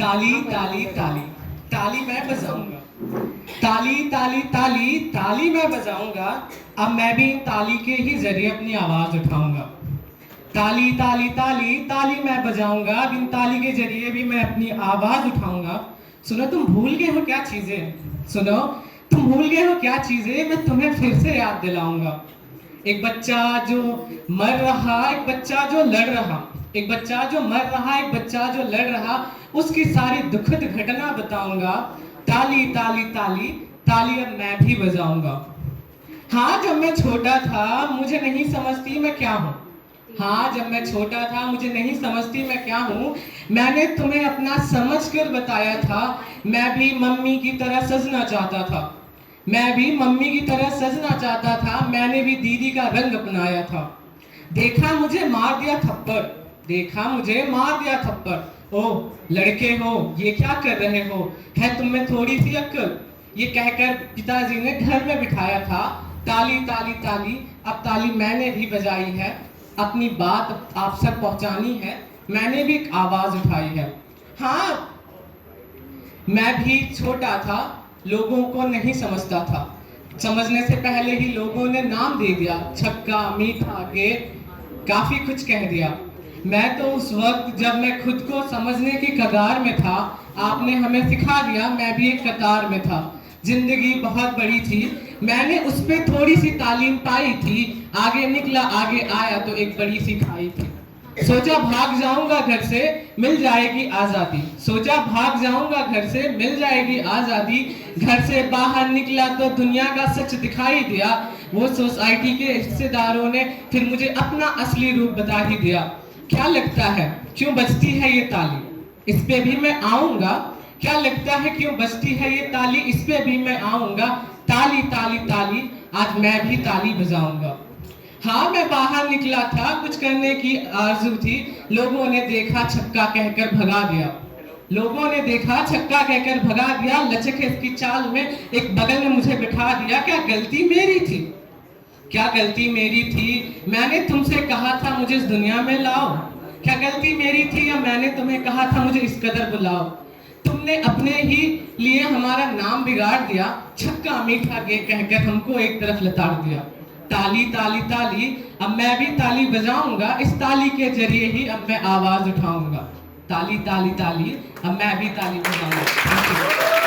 ताली ताली ताली ताली मैं बजाऊंगा, ताली ताली ताली ताली मैं बजाऊंगा। अब मैं भी इन ताली के ही जरिए अपनी आवाज उठाऊंगा। ताली ताली ताली ताली मैं बजाऊंगा, अब इन ताली के जरिए भी मैं अपनी आवाज उठाऊंगा। सुनो तुम भूल गए हो क्या चीजें, सुनो तुम भूल गए हो क्या चीजें, मैं तुम्हें फिर से याद दिलाऊंगा। एक बच्चा जो मर रहा, एक बच्चा जो लड़ रहा, एक बच्चा जो मर रहा, एक बच्चा जो लड़ रहा, उसकी सारी दुखद घटना बताऊंगा। ताली ताली ताली ताली अब मैं भी बजाऊंगा। हाँ जब मैं छोटा था मुझे नहीं समझती मैं क्या हूँ, हाँ जब मैं छोटा था मुझे नहीं समझती मैं क्या हूँ। मैंने तुम्हें अपना समझकर बताया था, मैं भी मम्मी की तरह सजना चाहता था, मैं भी मम्मी की तरह सजना चाहता था। मैंने भी दीदी का रंग अपनाया था। देखा मुझे मार दिया थप्पड़, देखा मुझे मार दिया थप्पड़। ओ लड़के हो ये क्या कर रहे हो, है तुम में थोड़ी सी अक्ल, ये कहकर पिताजी ने घर में बिठाया था। ताली ताली ताली अब ताली मैंने भी बजाई है, अपनी बात आप तक पहुंचानी है, मैंने भी एक आवाज उठाई है। हाँ मैं भी छोटा था, लोगों को नहीं समझता था, समझने से पहले ही लोगों ने नाम दे दिया, छक्का मीठा गे काफी कुछ कह दिया। मैं तो उस वक्त जब मैं खुद को समझने की कगार में था, आपने हमें सिखा दिया, मैं भी एक कतार में था। जिंदगी बहुत बड़ी थी, मैंने उस पे थोड़ी सी तालीम पाई थी, आगे निकला आगे आया तो एक बड़ी सी खाई थी। सोचा भाग जाऊंगा घर से मिल जाएगी आजादी, सोचा भाग जाऊंगा घर से मिल जाएगी आजादी। घर से बाहर निकला तो दुनिया का सच दिखाई दिया, वो सोसाइटी के हिस्सेदारों ने फिर मुझे अपना असली रूप बता ही दिया। क्या लगता है क्यों बजती है ये ताली, इस पे भी मैं आऊंगा। क्या लगता है क्यों बजती है ये ताली, इस पे भी मैं आऊंगा। ताली ताली ताली आज मैं भी ताली बजाऊंगा। हाँ मैं बाहर निकला था, कुछ करने की आरज़ू थी, लोगों ने देखा छक्का कहकर भगा दिया, लोगों ने देखा छक्का कहकर भगा दिया। लचके इसकी चाल में एक बगल में मुझे बिठा दिया। क्या गलती मेरी थी, क्या गलती मेरी थी, मैंने तुमसे कहा था मुझे इस दुनिया में लाओ। क्या गलती मेरी थी या मैंने तुम्हें कहा था मुझे इस कदर बुलाओ। तुमने अपने ही लिए हमारा नाम बिगाड़ दिया, छक्का मीठा गे कहकर हमको एक तरफ लताड़ दिया। ताली ताली ताली अब मैं भी ताली बजाऊंगा, इस ताली के जरिए ही अब मैं आवाज उठाऊंगा। ताली ताली ताली अब मैं भी ताली बजाऊंगा।